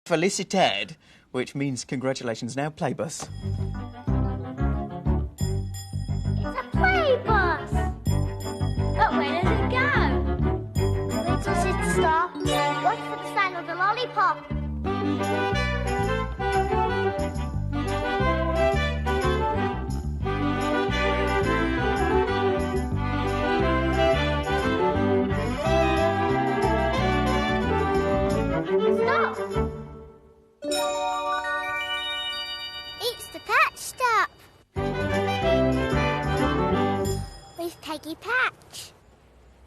Felicited, which means congratulations now, Playbus. It's a play bus! But where does it go? Where does it stop? Watch for the sign of the lollipop. Stop! It's the patch stop. Where's Peggy Patch?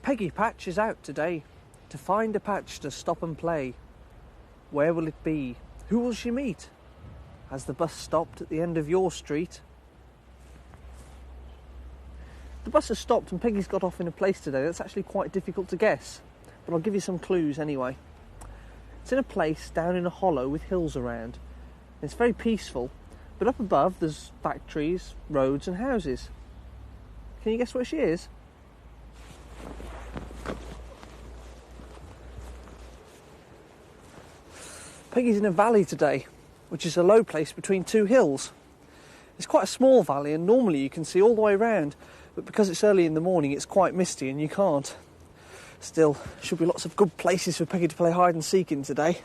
Peggy Patch is out today to find a patch to stop and play. Where will it be? Who will she meet? Has the bus stopped at the end of your street? The bus has stopped and Peggy's got off in a place today that's actually quite difficult to guess, but I'll give you some clues anyway. It's in a place down in a hollow with hills around. It's very peaceful, but up above there's factories, roads and houses. Can you guess where she is? Peggy's in a valley today, which is a low place between two hills. It's quite a small valley and normally you can see all the way round, but because it's early in the morning it's quite misty and you can't. Still, should be lots of good places for Peggy to play hide and seek in today.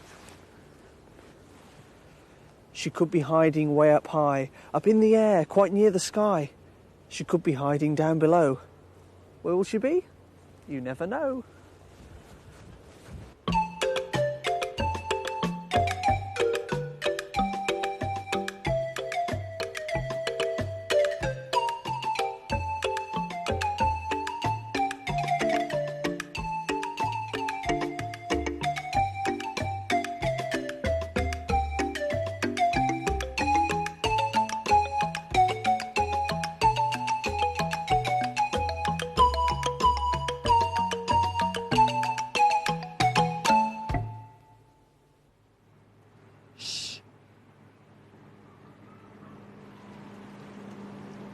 She could be hiding way up high, up in the air, quite near the sky. She could be hiding down below. Where will she be? You never know.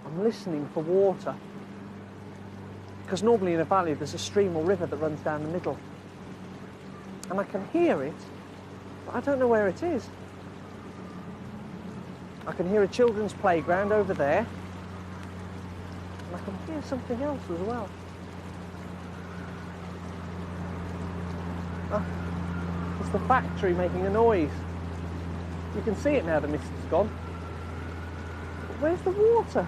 I'm listening for water, because normally in a valley there's a stream or river that runs down the middle, and I can hear it, but I don't know where it is. I can hear a children's playground over there, and I can hear something else as well. It's the factory making a noise. You can see it now the mist is gone. But where's the water?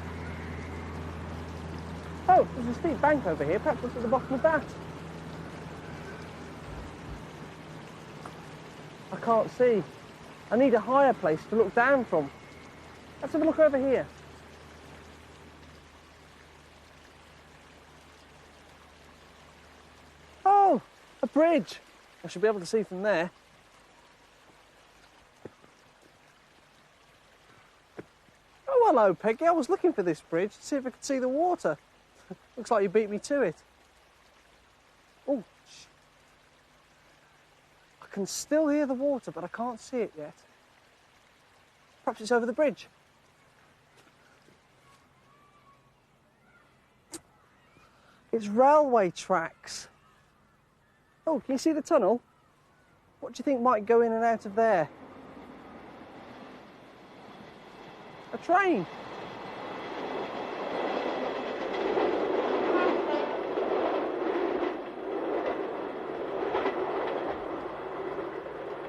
Oh, there's a steep bank over here. Perhaps it's at the bottom of that. I can't see. I need a higher place to look down from. Let's have a look over here. Oh, a bridge. I should be able to see from there. Oh, hello, Peggy. I was looking for this bridge to see if I could see the water. Looks like you beat me to it. Oh, shh. I can still hear the water, but I can't see it yet. Perhaps it's over the bridge. It's railway tracks. Oh, can you see the tunnel? What do you think might go in and out of there? A train.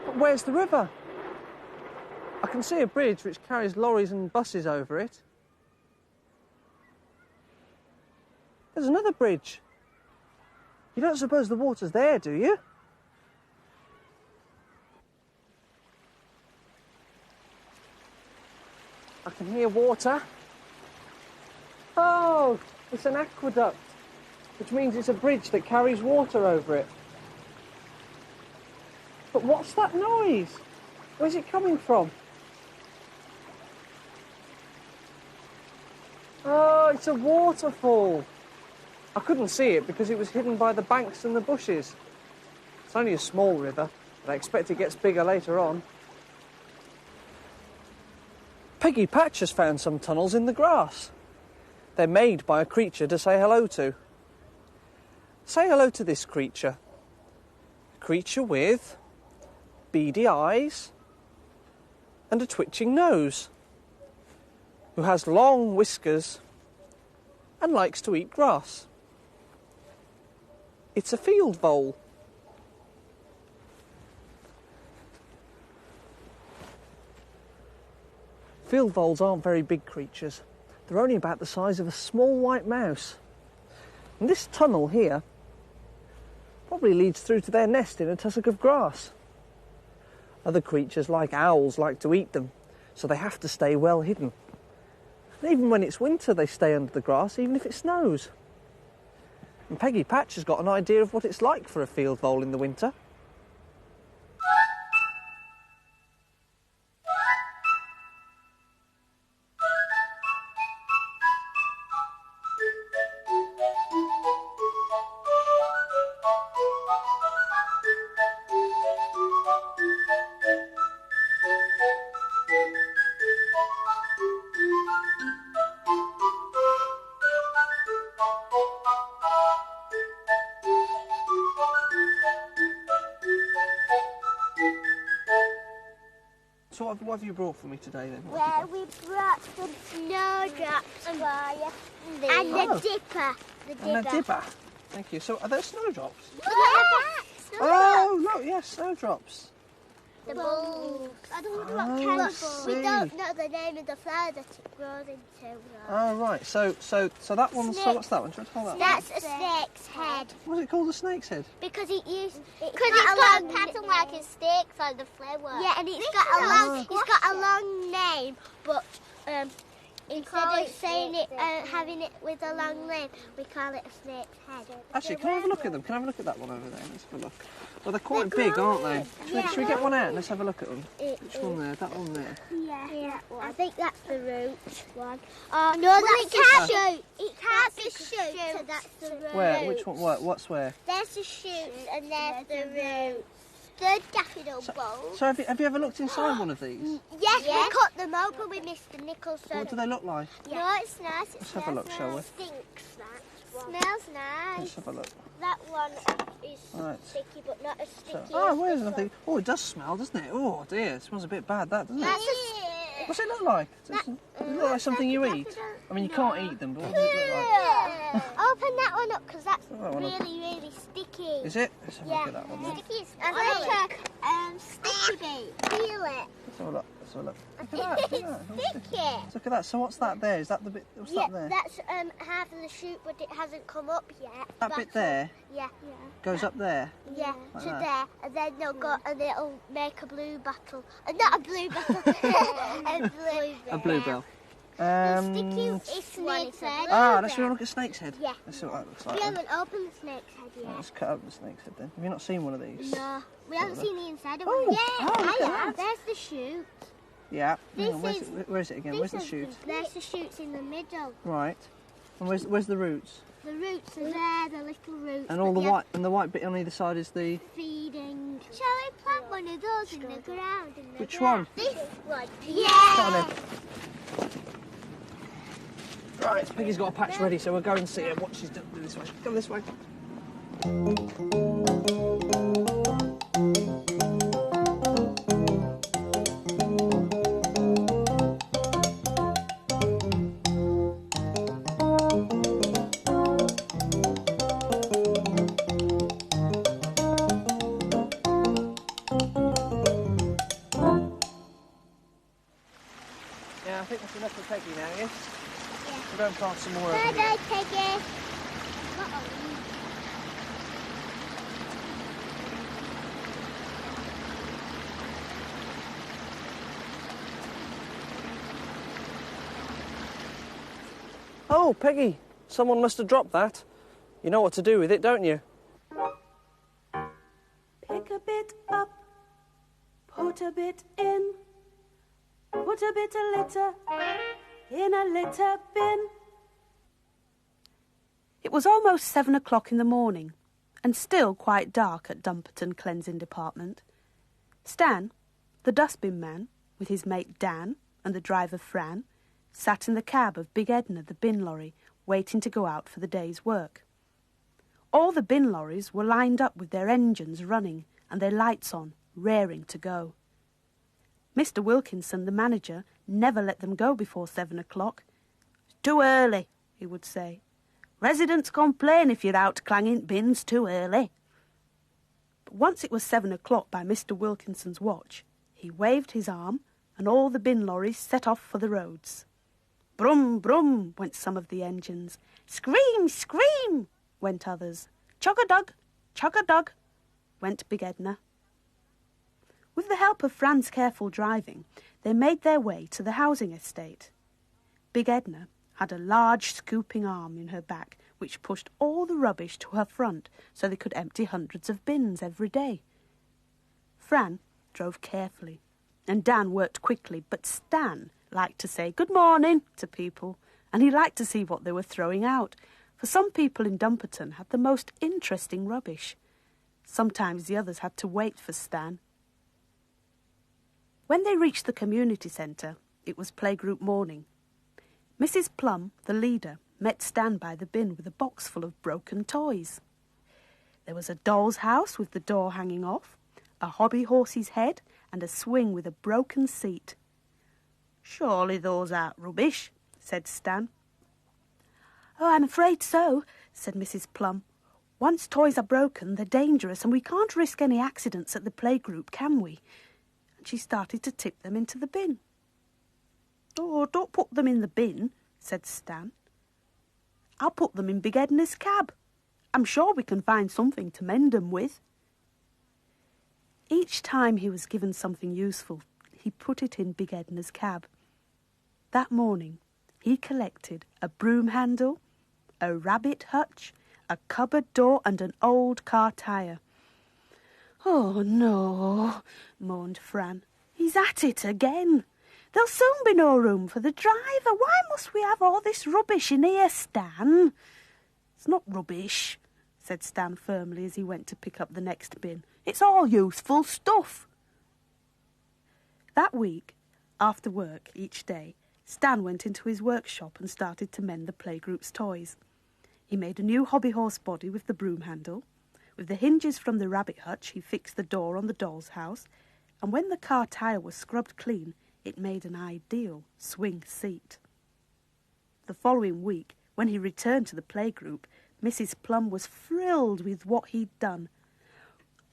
But where's the river? I can see a bridge which carries lorries and buses over it. There's another bridge. You don't suppose the water's there, do you? I can hear water. Oh, it's an aqueduct, which means it's a bridge that carries water over it. But what's that noise? Where's it coming from? Oh, it's a waterfall. I couldn't see it because it was hidden by the banks and the bushes. It's only a small river, but I expect it gets bigger later on. Peggy Patch has found some tunnels in the grass. They're made by a creature to say hello to. Say hello to this creature. A creature with beady eyes, and a twitching nose, who has long whiskers and likes to eat grass. It's a field vole. Field voles aren't very big creatures. They're only about the size of a small white mouse. And this tunnel here probably leads through to their nest in a tussock of grass. Other creatures like owls like to eat them, so they have to stay well hidden. And even when it's winter, they stay under the grass, even if it snows. And Peggy Patch has got an idea of what it's like for a field vole in the winter. So what have you brought for me today then? Well, we brought some snowdrops for you. And the dipper. And a dipper. Thank you. So are those snowdrops? Yeah. Oh, look, yes, snowdrops. The bulbs. I don't know what Oh, kind I of bulbs. We see. don't know the name of the flower that it grows into. Oh, right. So that one's... So what's that one? Do you want to hold that one? That's a snake's head. What's it called, a snake's head? Because it's got a pattern like a snake on the flower. Yeah, and it's got a long name, but instead of saying it, having it with a long name, we call it a snake's head. Actually, can I have a look at them? Can I have a look at that one over there? Let's have a look. Well, they're quite big, aren't they? Should we get one out and let's have a look at them? Which one there? That one there? Yeah. I think that's the root one. Oh, no, that's the shoot. It can't be shoot, so that's the root. Where? Which one? What's where? There's the shoots and there's the root. The daffodil bulbs. So have you ever looked inside one of these? Yes, we cut them open with Mr. Nicholson. What do they look like? No, it's nice. Let's have a look, shall we? Stinks, that one. Smells nice. Let's have a look. That one is Right. sticky, but not as sticky Oh, as where's this nothing? Oh, it does smell, doesn't it? Oh dear, it smells a bit bad, that doesn't it? one. What's it look like? Does it look like something you eat? I mean, you can't eat them, but what does it look like? Open that one up because that's That one up. really sticky. Is it? Let's have a look at that one then. Sticky is sticky bait. Feel it. Let's have a look. Let's have a look. Look at that. Look at that. It's sticky. Look at that. So what's that there? Is that the bit? What's Yeah, that there? that's half of the shoot, but it hasn't come up yet. That bit there Yeah. goes up there. Yeah, Like to that. there, and then they'll go and it'll make a blue bottle. Not a blue bottle, A bluebell. It's snake's head. Let's have a look at snake's head. Yeah. Let's see what that looks We like. Then. haven't opened the snake's head yet. Let's cut up the snake's head then. Have you not seen one of these? No, we haven't seen the inside of Oh, it. oh, Yeah, look at I have. that. There's the shoot. Yeah. This Hang on, where's is- it? Where is it again? Where's the shoot? There's the shoots in the middle. Right. And where's the roots? The roots are there, the little roots. And all but the white bit on either side is the... feeding. Shall we plant one of those in the ground? Which one? This one. Go Yeah. on then. Right, Peggy's got a patch ready, so we'll go and see her. What she's done. Do this way. Come this way. Yeah, I think that's enough for Peggy now, yes? Yeah. We'll go and plant some more over Bye here. bye, Peggy. Oh, Peggy, someone must have dropped that. You know what to do with it, don't you? Pick a bit up, put a bit in, put a bit of litter in a litter bin. It was almost 7 o'clock in the morning, and still quite dark at Dumperton Cleansing Department. Stan, the dustbin man, with his mate Dan and the driver Fran, sat in the cab of Big Edna, the bin lorry, waiting to go out for the day's work. All the bin lorries were lined up with their engines running and their lights on, raring to go. Mr. Wilkinson, the manager, never let them go before 7 o'clock. "Too early," he would say. "Residents complain if you're out clanging bins too early." But once it was 7 o'clock by Mr. Wilkinson's watch, he waved his arm and all the bin lorries set off for the roads. Brum, brum, went some of the engines. Scream, scream, went others. Chug-a-dug, went Big Edna. With the help of Fran's careful driving, they made their way to the housing estate. Big Edna had a large scooping arm in her back, which pushed all the rubbish to her front so they could empty hundreds of bins every day. Fran drove carefully, and Dan worked quickly, but Stan liked to say good morning to people, and he liked to see what they were throwing out, for some people in Dumperton had the most interesting rubbish. Sometimes the others had to wait for Stan. When they reached the community centre, it was playgroup morning. Mrs. Plum, the leader, met Stan by the bin with a box full of broken toys. There was a doll's house with the door hanging off, a hobby horse's head, and a swing with a broken seat. "Surely those aren't rubbish," said Stan. "Oh, I'm afraid so," said Mrs. Plum. "Once toys are broken, they're dangerous, and we can't risk any accidents at the playgroup, can we?" And she started to tip them into the bin. "Oh, don't put them in the bin," said Stan. "I'll put them in Big Edna's cab. I'm sure we can find something to mend them with." Each time he was given something useful, he put it in Big Edna's cab. That morning, he collected a broom handle, a rabbit hutch, a cupboard door, and an old car tyre. "Oh, no," moaned Fran. "He's at it again. There'll soon be no room for the driver. Why must we have all this rubbish in here, Stan?" "It's not rubbish," said Stan firmly as he went to pick up the next bin. "It's all useful stuff." That week, after work each day, Stan went into his workshop and started to mend the playgroup's toys. He made a new hobby horse body with the broom handle. With the hinges from the rabbit hutch, he fixed the door on the doll's house, and when the car tyre was scrubbed clean, it made an ideal swing seat. The following week, when he returned to the playgroup, Mrs. Plum was thrilled with what he'd done.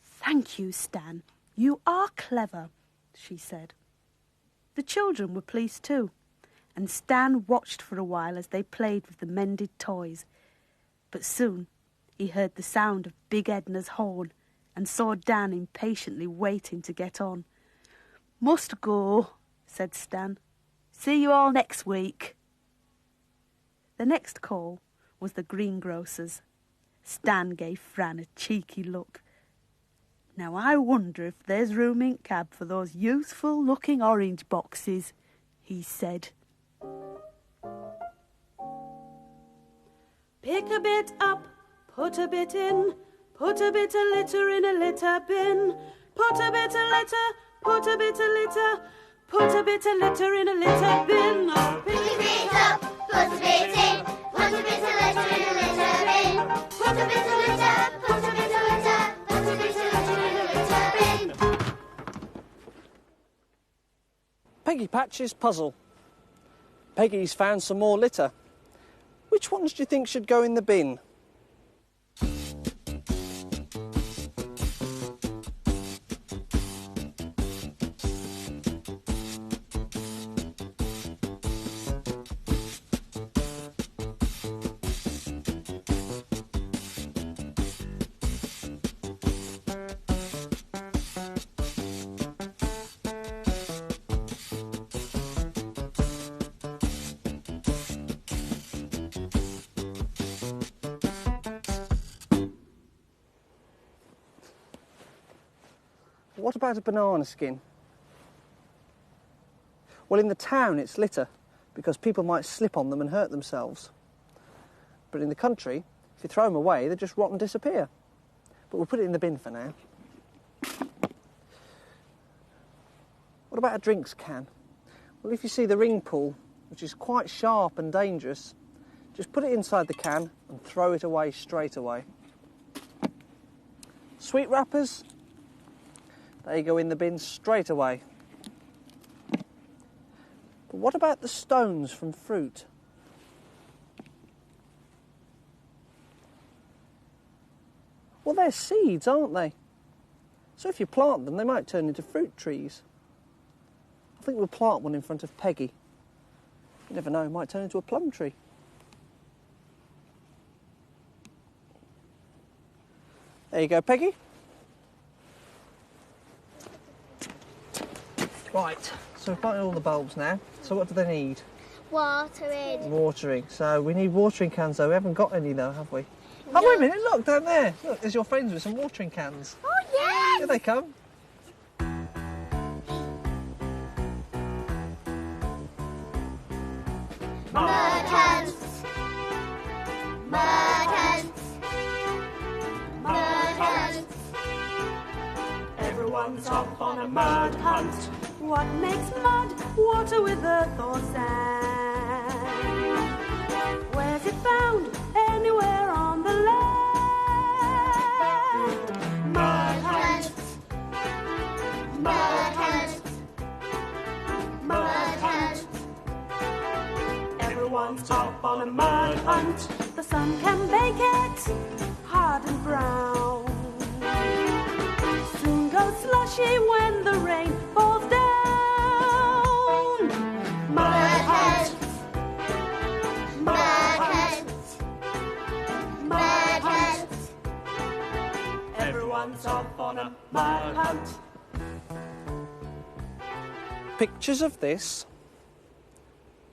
"Thank you, Stan. You are clever," she said. The children were pleased too, and Stan watched for a while as they played with the mended toys. But soon he heard the sound of Big Edna's horn and saw Dan impatiently waiting to get on. "Must go," said Stan. "See you all next week." The next call was the greengrocer's. Stan gave Fran a cheeky look. "Now I wonder if there's room in cab for those useful-looking orange boxes," he said. "Pick a bit up, put a bit in, put a bit of litter in a litter bin, put a bit of litter, put a bit of litter, put a bit of litter in a litter bin. Oh, pick a bit up, put a bit in, put a bit of litter in a litter bin, put a bit of litter, put a bit of litter, put a bit of litter in a litter bin." Peggy Patch's puzzle. Peggy's found some more litter. Which ones do you think should go in the bin? What about a banana skin? Well, in the town it's litter, because people might slip on them and hurt themselves. But in the country, if you throw them away, they just rot and disappear. But we'll put it in the bin for now. What about a drinks can? Well, if you see the ring pull, which is quite sharp and dangerous, just put it inside the can and throw it away straight away. Sweet wrappers? They go in the bin straight away. But what about the stones from fruit? Well, they're seeds, aren't they? So if you plant them, they might turn into fruit trees. I think we'll plant one in front of Peggy. You never know, it might turn into a plum tree. There you go, Peggy. Right, so we've planted all the bulbs now. So what do they need? Watering. Watering. So we need watering cans, though. We haven't got any, though, have we? No. Oh, wait a minute, look, down there. Look, there's your friends with some watering cans. Oh, yes! Here they come. Mud hunt. Mud hunt. Mud hunt. Everyone's off on a mud hunt. What makes mud? Water with earth or sand. Where's it found? Anywhere on the land. Mud hunt. Mud hunt. Mud hunt. Everyone's off on a mud hunt. The sun can bake it hard and brown. Soon goes slushy when the rain falls down. Mud hunt. Mud hunt. Mud hunt. Everyone's off on a mud hunt. Pictures of this.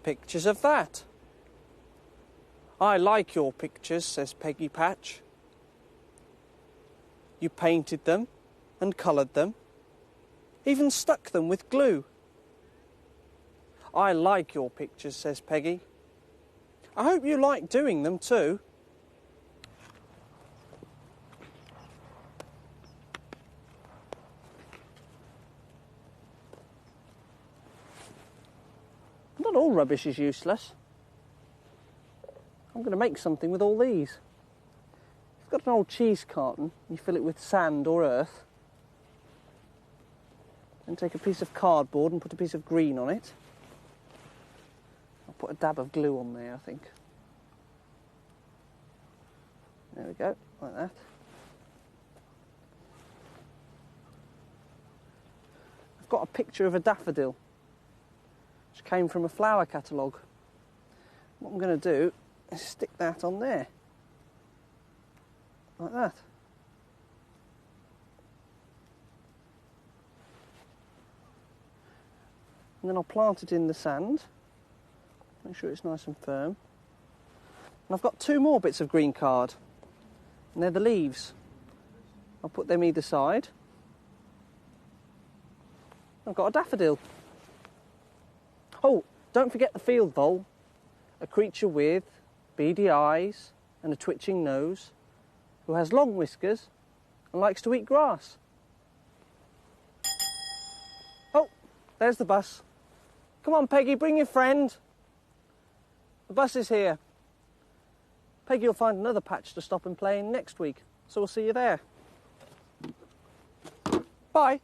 Pictures of that. I like your pictures, says Peggy Patch. You painted them and coloured them, even stuck them with glue. I like your pictures, says Peggy. I hope you like doing them too. Not all rubbish is useless. I'm going to make something with all these. If you've got an old cheese carton, you fill it with sand or earth, then take a piece of cardboard and put a piece of green on it. I'll put a dab of glue on there, I think. There we go, like that. I've got a picture of a daffodil, which came from a flower catalogue. What I'm going to do is stick that on there, like that. And then I'll plant it in the sand, make sure it's nice and firm. And I've got two more bits of green card, and they're the leaves. I'll put them either side. I've got a daffodil. Oh, don't forget the field vole, a creature with beady eyes and a twitching nose, who has long whiskers and likes to eat grass. Oh, there's the bus. Come on, Peggy, bring your friend. The bus is here. Peggy will find another patch to stop and play in next week, so we'll see you there. Bye.